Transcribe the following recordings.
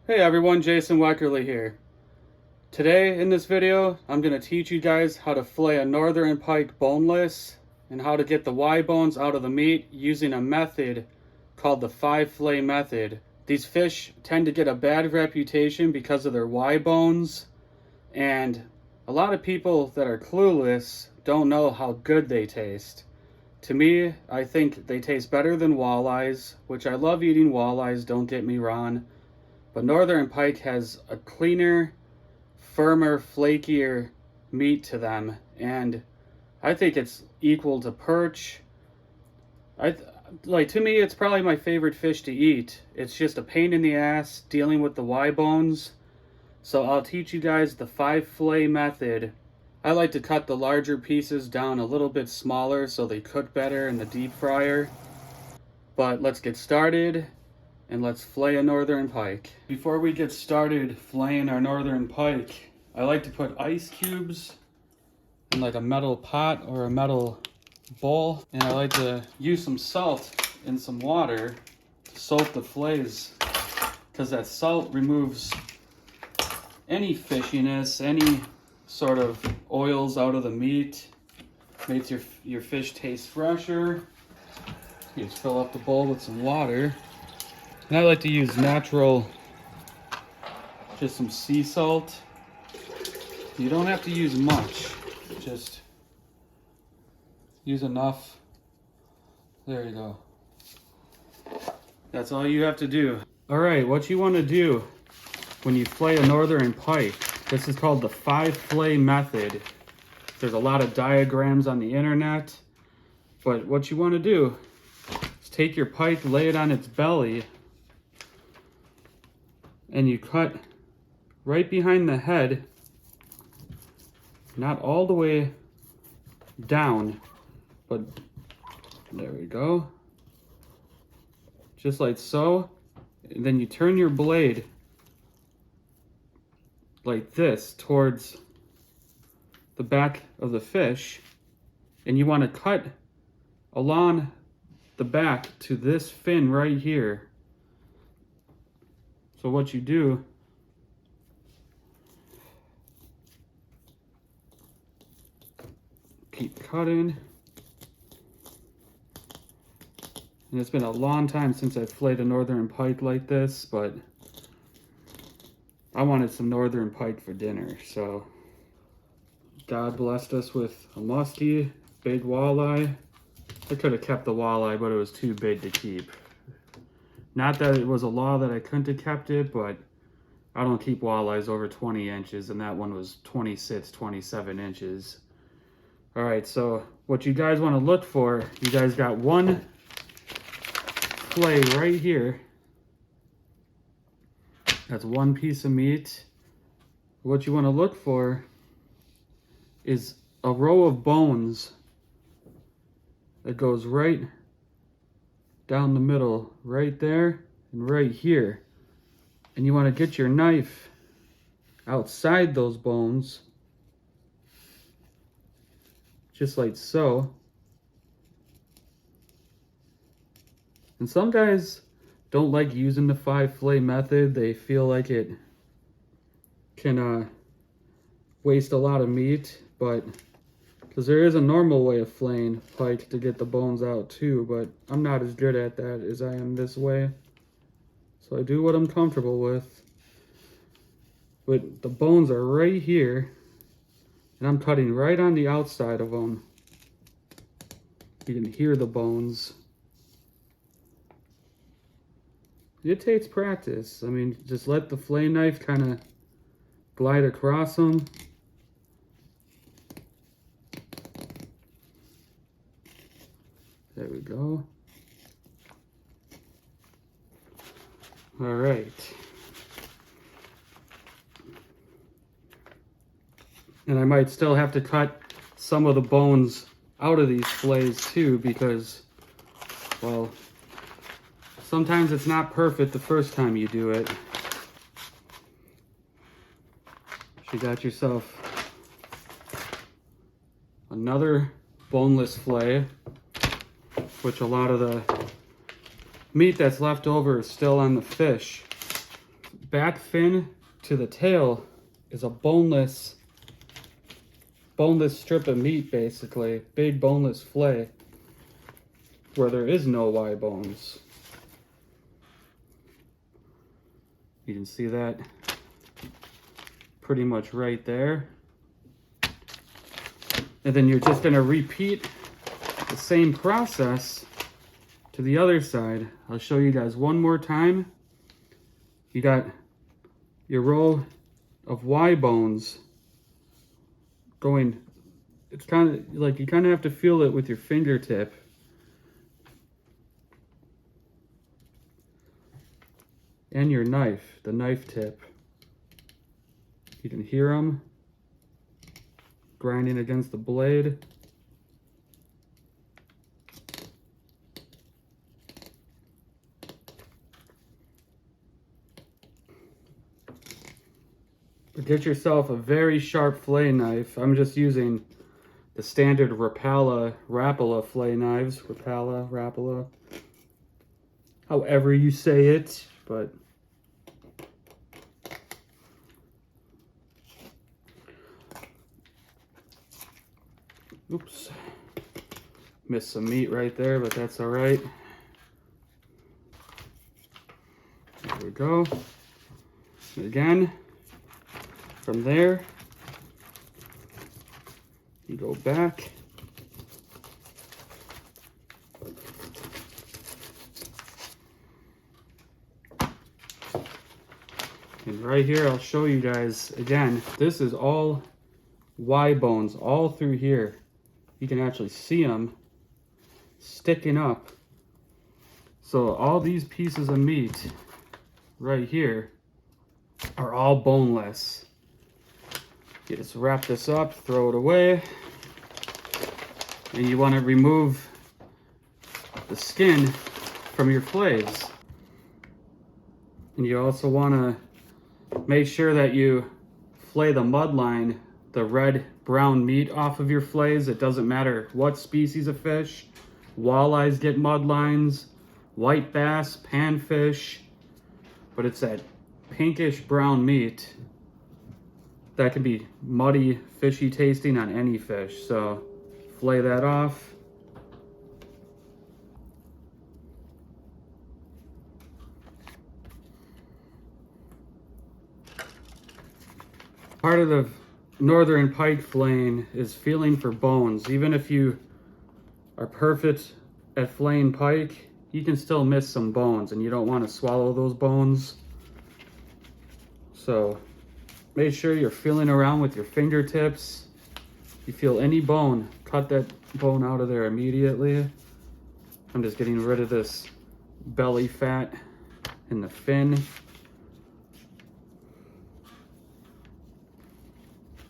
Hey everyone, Jason Weckerle here. Today in this video, I'm going to teach you guys how to fillet a northern pike boneless and how to get the Y bones out of the meat using a method called the five-fillet method. These fish tend to get a bad reputation because of their Y bones, and a lot of people that are clueless don't know how good they taste. To me, I think they taste better than walleyes, which I love eating walleyes, don't get me wrong. But northern pike has a cleaner, firmer, flakier meat to them, and I think it's equal to perch. To me, it's probably my favorite fish to eat. It's just a pain in the ass dealing with the Y bones. So I'll teach you guys the five-fillet method. I like to cut the larger pieces down a little bit smaller so they cook better in the deep fryer. But let's get started. And let's fillet a northern pike. Before we get started filleting our northern pike, I like to put ice cubes in like a metal pot or a metal bowl, and I like to use some salt and some water to soak the fillets, because that salt removes any fishiness, any sort of oils out of the meat, makes your fish taste fresher. You just fill up the bowl with some water. And I like to use natural, just some sea salt. You don't have to use much, just use enough. There you go. That's all you have to do. All right, what you want to do when you fillet a northern pike, this is called the five-fillet method. There's a lot of diagrams on the internet, but what you want to do is take your pike, lay it on its belly, and you cut right behind the head, not all the way down, but there we go, just like so. And then you turn your blade like this towards the back of the fish, and you want to cut along the back to this fin right here. So what you do, keep cutting. And it's been a long time since I've filleted a northern pike like this, but I wanted some northern pike for dinner, so God blessed us with a musky, big walleye. I could have kept the walleye, but it was too big to keep. Not that it was a law that I couldn't have kept it, but I don't keep walleyes over 20 inches, and that one was 26, 27 inches. All right, so what you guys want to look for, you guys got one fillet right here. That's one piece of meat. What you want to look for is a row of bones that goes right down the middle, right there and right here. And you want to get your knife outside those bones, just like so. And some guys don't like using the five-fillet method. They feel like it can waste a lot of meat, but because there is a normal way of filleting pike to get the bones out too, but I'm not as good at that as I am this way. So I do what I'm comfortable with. But the bones are right here, and I'm cutting right on the outside of them. You can hear the bones. It takes practice. I mean, just let the fillet knife kind of glide across them. There we go. All right. And I might still have to cut some of the bones out of these fillets too, because, well, sometimes it's not perfect the first time you do it. You got yourself another boneless fillet, which a lot of the meat that's left over is still on the fish. back fin to the tail is a boneless strip of meat, basically. Big boneless fillet where there is no Y bones. You can see that pretty much right there. And then you're just going to repeat the same process to the other side. I'll show you guys one more time. You got your row of Y bones going. It's kind of like you kind of have to feel it with your fingertip. And your knife, the knife tip. You can hear them grinding against the blade. But get yourself a very sharp fillet knife. I'm just using the standard Rapala fillet knives. Rapala, however you say it, but oops, missed some meat right there, but that's all right. There we go. Again, from there, you go back. And right here, I'll show you guys again. This is all Y bones all through here. You can actually see them sticking up. So all these pieces of meat right here are all boneless. You just wrap this up, throw it away, and you want to remove the skin from your fillets. And you also want to make sure that you fillet the mud line, the red brown meat off of your fillets. It doesn't matter what species of fish. Walleyes get mud lines, white bass, panfish, but it's that pinkish brown meat that can be muddy, fishy tasting on any fish. So fillet that off. Part of the northern pike filleting is feeling for bones. Even if you are perfect at filleting pike, you can still miss some bones, and you don't want to swallow those bones. So make sure you're feeling around with your fingertips. If you feel any bone, cut that bone out of there immediately. I'm just getting rid of this belly fat in the fin.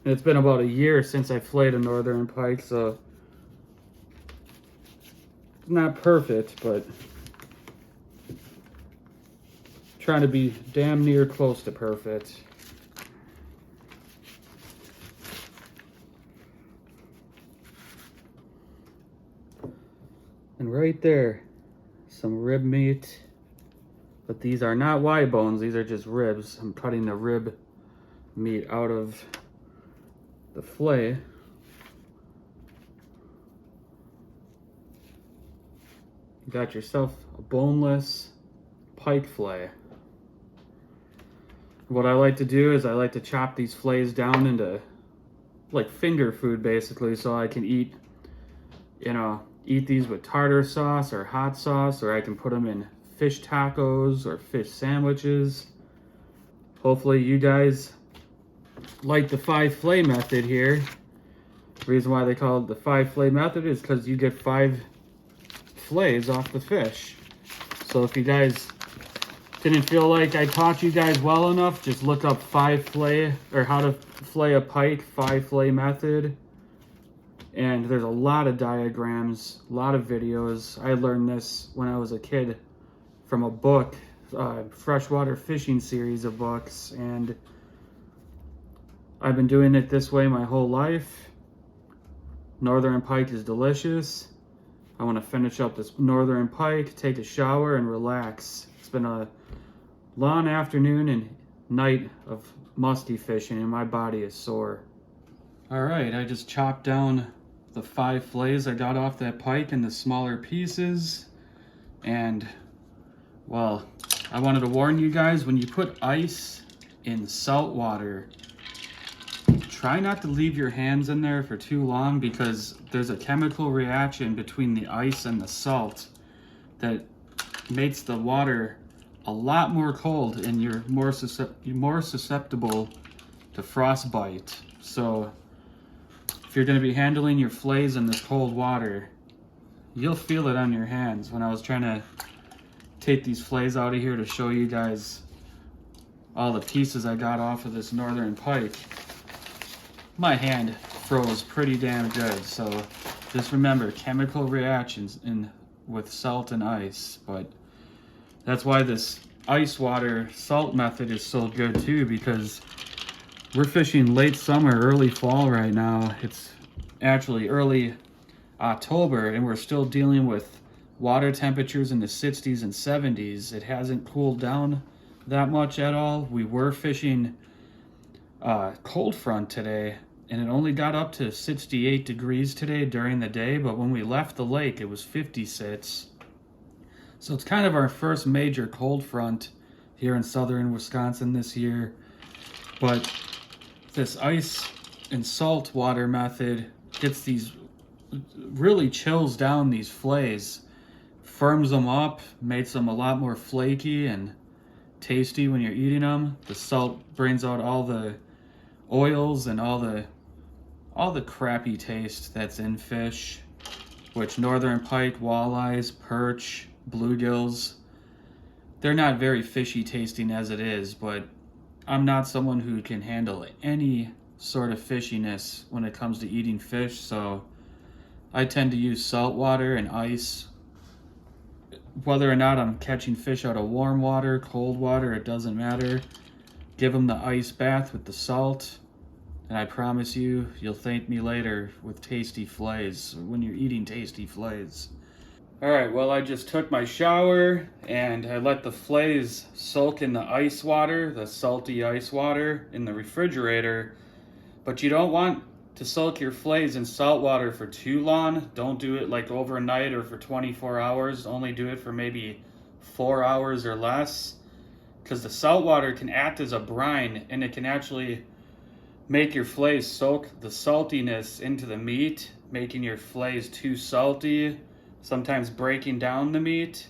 And it's been about a year since I filleted a northern pike, so it's not perfect, but trying to be damn near close to perfect. And right there, some rib meat. But these are not Y bones, these are just ribs. I'm cutting the rib meat out of the fillet. You got yourself a boneless pike fillet. What I like to do is I like to chop these fillets down into like finger food, basically, so I can eat, you know, eat these with tartar sauce or hot sauce, or I can put them in fish tacos or fish sandwiches. Hopefully you guys like the 5-fillet method here. The reason why they call it the 5-fillet method is because you get 5 fillets off the fish. So if you guys didn't feel like I taught you guys well enough, just look up 5-fillet or how to fillet a pike, 5-fillet method. And there's a lot of diagrams, a lot of videos. I learned this when I was a kid from a book, freshwater fishing series of books, and I've been doing it this way my whole life. Northern pike is delicious. I want to finish up this northern pike, take a shower, and relax. It's been a long afternoon in night of musky fishing and my body is sore. All right, I just chopped down the 5 fillets I got off that pike into smaller pieces. And, well, I wanted to warn you guys, when you put ice in salt water, try not to leave your hands in there for too long, because there's a chemical reaction between the ice and the salt that makes the water a lot more cold, and you're more susceptible to frostbite. So if you're going to be handling your fillets in this cold water, you'll feel it on your hands. When I was trying to take these fillets out of here to show you guys all the pieces I got off of this northern pike, my hand froze pretty damn good. So just remember, chemical reactions with salt and ice. But that's why this ice water salt method is so good too, because we're fishing late summer, early fall right now. It's actually early October and we're still dealing with water temperatures in the 60s and 70s. It hasn't cooled down that much at all. We were fishing cold front today and it only got up to 68 degrees today during the day, but when we left the lake it was 56. So it's kind of our first major cold front here in southern Wisconsin this year. But this ice and salt water method gets these, really chills down these fillets, firms them up, makes them a lot more flaky and tasty when you're eating them. The salt brings out all the oils and all the crappy taste that's in fish, which northern pike, walleyes, perch, bluegills, they're not very fishy tasting as it is, but I'm not someone who can handle any sort of fishiness when it comes to eating fish, so I tend to use salt water and ice. Whether or not I'm catching fish out of warm water, cold water, it doesn't matter. Give them the ice bath with the salt, and I promise you, you'll thank me later with tasty fillets, when you're eating tasty fillets. Alright, well, I just took my shower and I let the fillets soak in the ice water, the salty ice water in the refrigerator. But you don't want to soak your fillets in salt water for too long. Don't do it like overnight or for 24 hours. Only do it for maybe 4 hours or less, because the salt water can act as a brine and it can actually make your fillets soak the saltiness into the meat, making your fillets too salty, sometimes breaking down the meat.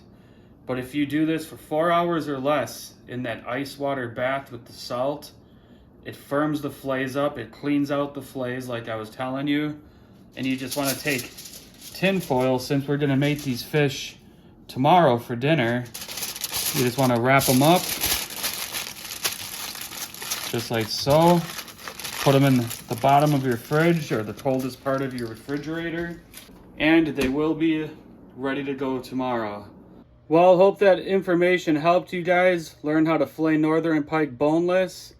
But if you do this for 4 hours or less in that ice water bath with the salt, it firms the fillets up, it cleans out the fillets like I was telling you. And you just want to take tin foil, since we're going to make these fish tomorrow for dinner. You just want to wrap them up just like so. Put them in the bottom of your fridge or the coldest part of your refrigerator, and they will be ready to go tomorrow. Well, hope that information helped you guys learn how to fillet northern pike boneless.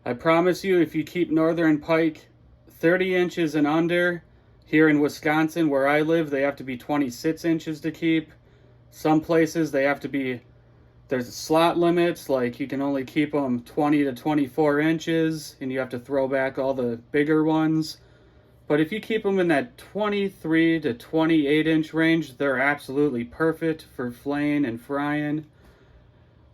I promise you, if you keep northern pike 30 inches and under, here in Wisconsin where I live, they have to be 26 inches to keep. Some places they have to be, there's slot limits, like you can only keep them 20 to 24 inches and you have to throw back all the bigger ones. But if you keep them in that 23 to 28 inch range, they're absolutely perfect for filleting and frying.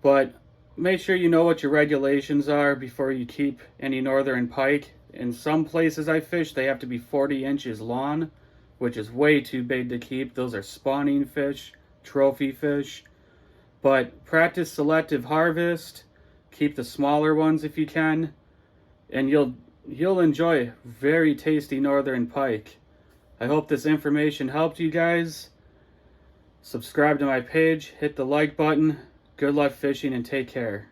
But make sure you know what your regulations are before you keep any northern pike. In some places I fish, they have to be 40 inches long, which is way too big to keep. Those are spawning fish, trophy fish. But practice selective harvest, keep the smaller ones if you can, and you'll enjoy very tasty northern pike. I hope this information helped you guys. Subscribe to my page, hit the like button. Good luck fishing and take care.